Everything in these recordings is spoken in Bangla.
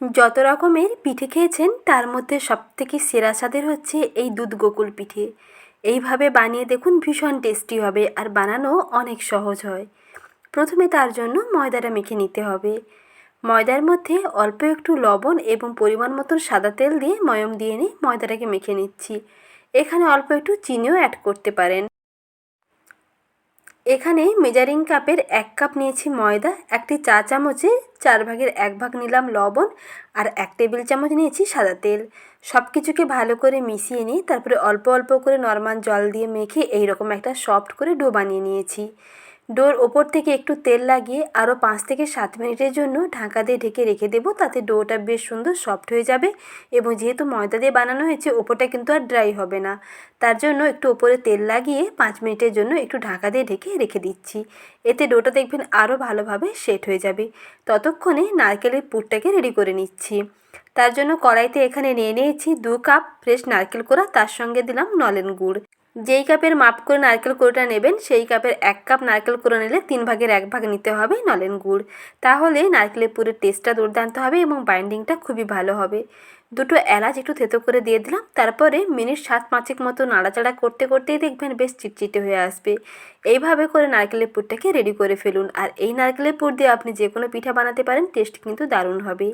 যত রকমের পিঠে খেয়েছেন তার মধ্যে সবথেকে সেরা স্বাদের হচ্ছে এই দুধ গোকুল পিঠে। এইভাবে বানিয়ে দেখুন, ভীষণ টেস্টি হবে আর বানানো অনেক সহজ হয়। প্রথমে তার জন্য ময়দাটা মেখে নিতে হবে। ময়দার মধ্যে অল্প একটু লবণ এবং পরিমাণ মতন সাদা তেল দিয়ে ময়ম দিয়ে নিয়ে ময়দাটাকে মেখে নিচ্ছি। এখানে অল্প একটু চিনিও অ্যাড করতে পারেন। এখানে মেজারিং কাপের 1 কাপ নিয়েছি ময়দা, একটি চা চামচে 4 ভাগের 1 ভাগ নিলাম লবণ, আর 1 টেবিল চামচ নিয়েছি সাদা তেল। সব কিছুকে ভালো করে মিশিয়ে নিয়ে তারপরে অল্প অল্প করে নর্মাল জল দিয়ে মেখে এইরকম একটা সফট করে ডো বানিয়ে নিয়েছি। ডোর ওপর থেকে একটু তেল লাগিয়ে আরও 5 থেকে 7 মিনিটের জন্য ঢাকা দিয়ে ঢেকে রেখে দেবো, তাতে ডোটা বেশ সুন্দর সফট হয়ে যাবে। এবং যেহেতু ময়দা দিয়ে বানানো হয়েছে, ওপরটা কিন্তু আর ড্রাই হবে না। তার জন্য একটু ওপরে তেল লাগিয়ে 5 মিনিটের জন্য একটু ঢাকা দিয়ে ঢেকে রেখে দিচ্ছি। এতে ডোটা দেখবেন আরও ভালোভাবে সেট হয়ে যাবে। ততক্ষণে নারকেলের পুরটাকে রেডি করে নিচ্ছি। তার জন্য কড়াইতে এখানে নিয়ে নিয়েছি 2 কাপ ফ্রেশ নারকেল কোড়া, তার সঙ্গে দিলাম নলেন গুড়। যেই কাপের মাপ করে নারকেল কোড়াটা নেবেন, সেই কাপের 1 কাপ নারকেল কোড়া নিলে 3 ভাগের 1 ভাগ নিতে হবে নলেন গুড়। তাহলে নারকেলের পুরের টেস্টটা দুর্দান্ত হবে এবং বাইন্ডিংটা খুবই ভালো হবে। 2টো এলাচ একটু থেতো করে দিয়ে দিলাম। তারপরে মিনিট 7-5 মতো নাড়াচাড়া করতে করতেই দেখবেন বেশ চিটচিটে হয়ে আসবে। এইভাবে করে নারকেলের পুরটাকে রেডি করে ফেলুন। আর এই নারকেলের পুর দিয়ে আপনি যে কোনো পিঠা বানাতে পারেন, টেস্ট কিন্তু দারুণ হবে।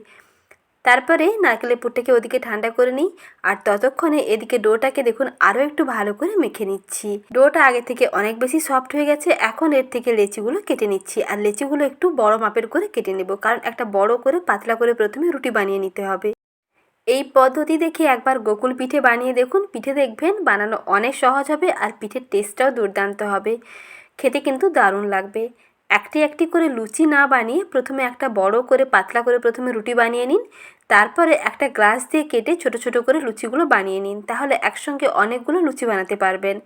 তারপরে নারকেলের পুরটাকে ওদিকে ঠান্ডা করে নিই, আর ততক্ষণে এদিকে ডোটাকে দেখুন আরও একটু ভালো করে মেখে নিচ্ছি। ডোটা আগে থেকে অনেক বেশি সফট হয়ে গেছে। এখন এর থেকে লেচিগুলো কেটে নিচ্ছি, আর লেচিগুলো একটু বড় মাপের করে কেটে নেব, কারণ একটা বড় করে পাতলা করে প্রথমে রুটি বানিয়ে নিতে হবে। এই পদ্ধতি দেখে একবার গোকুল পিঠে বানিয়ে দেখুন, পিঠে দেখবেন বানানো অনেক সহজ হবে আর পিঠের টেস্টটাও দুর্দান্ত হবে। খেতে কিন্তু দারুণ লাগবে। একটি একটি করে লুচি না বানিয়ে প্রথমে একটা বড় করে পাতলা করে প্রথমে রুটি বানিয়ে নিন। তারপরে একটা গ্লাস দিয়ে কেটে ছোট ছোট করে লুচিগুলো বানিয়ে নিন, তাহলে একসঙ্গে অনেকগুলো লুচি বানাতে পারবেন।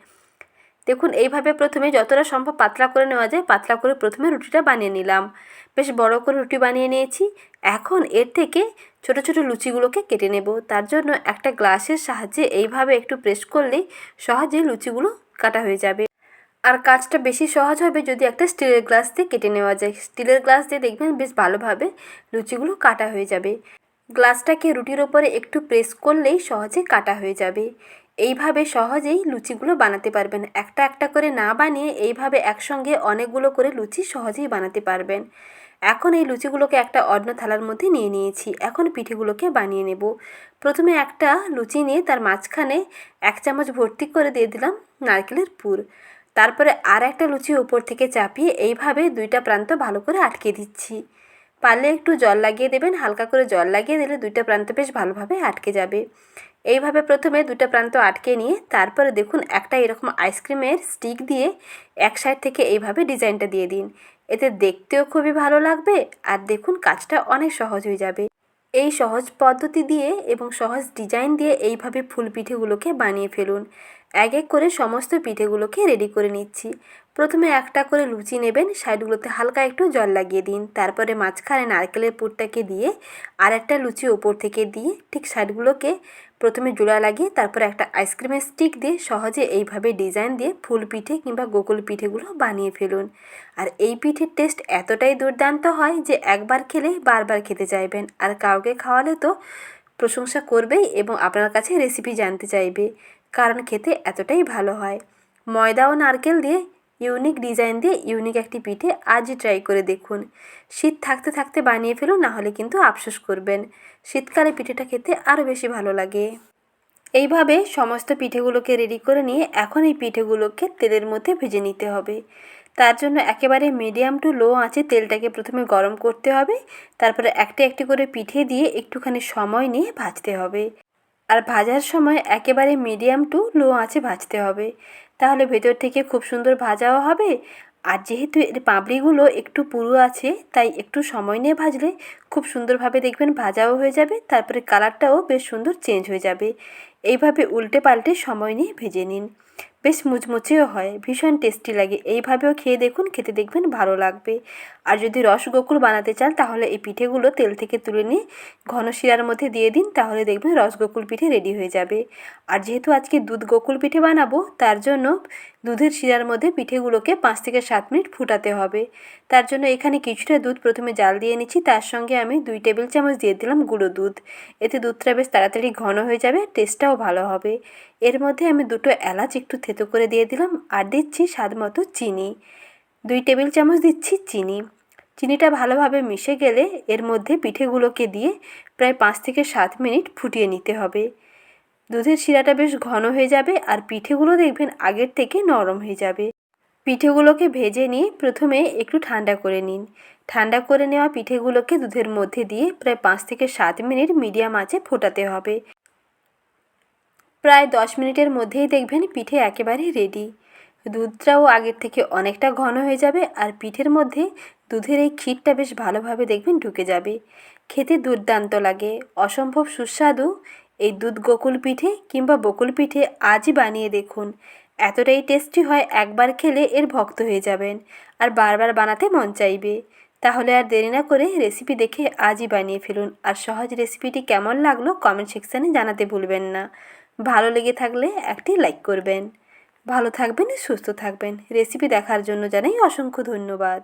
দেখুন, এইভাবে প্রথমে যতটা সম্ভব পাতলা করে নেওয়া যায়, পাতলা করে প্রথমে রুটিটা বানিয়ে নিলাম। বেশ বড় করে রুটি বানিয়ে নিয়েছি। এখন এর থেকে ছোট ছোট লুচিগুলোকে কেটে নেব। তার জন্য একটা গ্লাসের সাহায্যে এইভাবে একটু প্রেস করলেই সহজেই লুচিগুলো কাটা হয়ে যাবে। আর কাজটা বেশি সহজ হবে যদি একটা স্টিলের গ্লাস দিয়ে কেটে নেওয়া যায়। স্টিলের গ্লাস দিয়ে দেখবেন বেশ ভালোভাবে লুচিগুলো কাটা হয়ে যাবে। গ্লাসটাকে রুটির ওপরে একটু প্রেস করলেই সহজে কাটা হয়ে যাবে। এইভাবে সহজেই লুচিগুলো বানাতে পারবেন। একটা একটা করে না বানিয়ে এইভাবে একসঙ্গে অনেকগুলো করে লুচি সহজেই বানাতে পারবেন। এখন এই লুচিগুলোকে একটা অন্য থালার মধ্যে নিয়ে নিয়েছি। এখন পিঠেগুলোকে বানিয়ে নেব। প্রথমে একটা লুচি নিয়ে তার মাঝখানে 1 চামচ ভর্তি করে দিয়ে দিলাম নারকেলের পুর। তারপরে আর একটা লুচি উপর থেকে চাপিয়ে এইভাবে 2টা প্রান্ত ভালো করে আটকে দিচ্ছি। পারলে একটু জল লাগিয়ে দেবেন, হালকা করে জল লাগিয়ে দিলে 2টা প্রান্ত বেশ ভালোভাবে আটকে যাবে। এইভাবে প্রথমে 2টা প্রান্ত আটকে নিয়ে তারপরে দেখুন একটা এরকম আইসক্রিমের স্টিক দিয়ে এক সাইড থেকে এইভাবে ডিজাইনটা দিয়ে দিন। এতে দেখতেও খুবই ভালো লাগবে আর দেখুন কাজটা অনেক সহজ হয়ে যাবে। এই সহজ পদ্ধতি দিয়ে এবং সহজ ডিজাইন দিয়ে এইভাবে ফুল পিঠেগুলোকে বানিয়ে ফেলুন। এক এক করে সমস্ত পিঠেগুলোকে রেডি করে নিচ্ছি। প্রথমে একটা করে লুচি নেবেন, সাইডগুলোতে হালকা একটু জল লাগিয়ে দিন। তারপরে মাঝখানে নারকেলের পুরটাকে দিয়ে আর একটা লুচি ওপর থেকে দিয়ে ঠিক সাইডগুলোকে প্রথমে জোড়া লাগিয়ে তারপরে একটা আইসক্রিমের স্টিক দিয়ে সহজে এইভাবে ডিজাইন দিয়ে ফুল পিঠে কিংবা গোকুল পিঠেগুলো বানিয়ে ফেলুন। আর এই পিঠের টেস্ট এতটাই দুর্দান্ত হয় যে একবার খেলে বারবার খেতে চাইবেন, আর কাউকে খাওয়ালে তো প্রশংসা করবেই এবং আপনার কাছে রেসিপি জানতে চাইবে, কারণ খেতে এতটাই ভালো হয়। ময়দা ও নারকেল দিয়ে ইউনিক ডিজাইন দিয়ে ইউনিক একটি পিঠে আজই ট্রাই করে দেখুন। শীত থাকতে থাকতে বানিয়ে ফেলুন, না হলে কিন্তু আফসোস করবেন। শীতকালে পিঠেটা খেতে আরও বেশি ভালো লাগে। এইভাবে সমস্ত পিঠেগুলোকে রেডি করে নিয়ে এখন এই পিঠেগুলোকে তেলের মধ্যে ভেজে নিতে হবে। তার জন্য একেবারে মিডিয়াম টু লো আঁচে তেলটাকে প্রথমে গরম করতে হবে। তারপরে একটি একটি করে পিঠে দিয়ে একটুখানি সময় নিয়ে ভাজতে হবে। আর ভাজার সময় একেবারে মিডিয়াম টু লো আঁচে ভাজতে হবে, তাহলে ভেতর থেকে খুব সুন্দর ভাজাও হবে। আর যেহেতু এর পাপড়িগুলো একটু পুরু আছে, তাই একটু সময় নিয়ে ভাজলে খুব সুন্দরভাবে দেখবেন ভাজাও হয়ে যাবে। তারপরে কালারটাও বেশ সুন্দর চেঞ্জ হয়ে যাবে। এইভাবে উল্টে পাল্টে সময় নিয়ে ভেজে নিন। বেশ মুচমুচেও হয়, ভীষণ টেস্টি লাগে। এইভাবেও খেয়ে দেখুন, খেতে দেখবেন ভালো লাগবে। আর যদি রসগোকুল বানাতে চান তাহলে এই পিঠেগুলো তেল থেকে তুলে নিয়ে ঘন শিরার মধ্যে দিয়ে দিন, তাহলে দেখবেন রসগোকুল পিঠে রেডি হয়ে যাবে। আর যেহেতু আজকে দুধ গোকুল পিঠে বানাবো, তার জন্য দুধের শিরার মধ্যে পিঠেগুলোকে 5 থেকে 7 মিনিট ফুটাতে হবে। তার জন্য এখানে কিছুটা দুধ প্রথমে জাল দিয়ে নিচ্ছি, তার সঙ্গে আমি 2 টেবিল চামচ দিয়ে দিলাম গুঁড়ো দুধ। এতে দুধটা বেশ তাড়াতাড়ি ঘন হয়ে যাবে, টেস্টটাও ভালো হবে। এর মধ্যে আমি 2টো এলাচ একটু থেতো করে দিয়ে দিলাম, আর দিচ্ছি স্বাদ মতো চিনি। 2 টেবিল চামচ দিচ্ছি চিনি। চিনিটা ভালোভাবে মিশে গেলে এর মধ্যে পিঠেগুলোকে দিয়ে প্রায় 5 থেকে 7 মিনিট ফুটিয়ে নিতে হবে। দুধের শিরাটা বেশ ঘন হয়ে যাবে আর পিঠেগুলো দেখবেন আগের থেকে নরম হয়ে যাবে। পিঠেগুলোকে ভেজে নিয়ে প্রথমে একটু ঠান্ডা করে নিন। ঠান্ডা করে নেওয়া পিঠেগুলোকে দুধের মধ্যে দিয়ে প্রায় 5 থেকে 7 মিনিট মিডিয়াম আঁচে ফোটাতে হবে। প্রায় 10 মিনিটের মধ্যেই দেখবেন পিঠে একেবারে রেডি। দুধটাও আগের থেকে অনেকটা ঘন হয়ে যাবে আর পিঠের মধ্যে দুধের এই ক্ষীরটা বেশ ভালোভাবে দেখবেন ঢুকে যাবে। খেতে দুর্দান্ত লাগে, অসম্ভব সুস্বাদু এই দুধ গোকুল পিঠে কিংবা বকুল পিঠে আজই বানিয়ে দেখুন। এতটাই টেস্টি হয়, একবার খেলে এর ভক্ত হয়ে যাবেন আর বারবার বানাতে মন চাইবে। তাহলে আর দেরি না করে রেসিপি দেখে আজই বানিয়ে ফেলুন। আর সহজ রেসিপিটি কেমন লাগলো কমেন্ট সেকশানে জানাতে ভুলবেন না। ভালো লেগে থাকলে একটি লাইক করবেন। ভালো থাকবেন, সুস্থ থাকবেন। রেসিপি দেখার জন্য জানাই অসংখ্য ধন্যবাদ।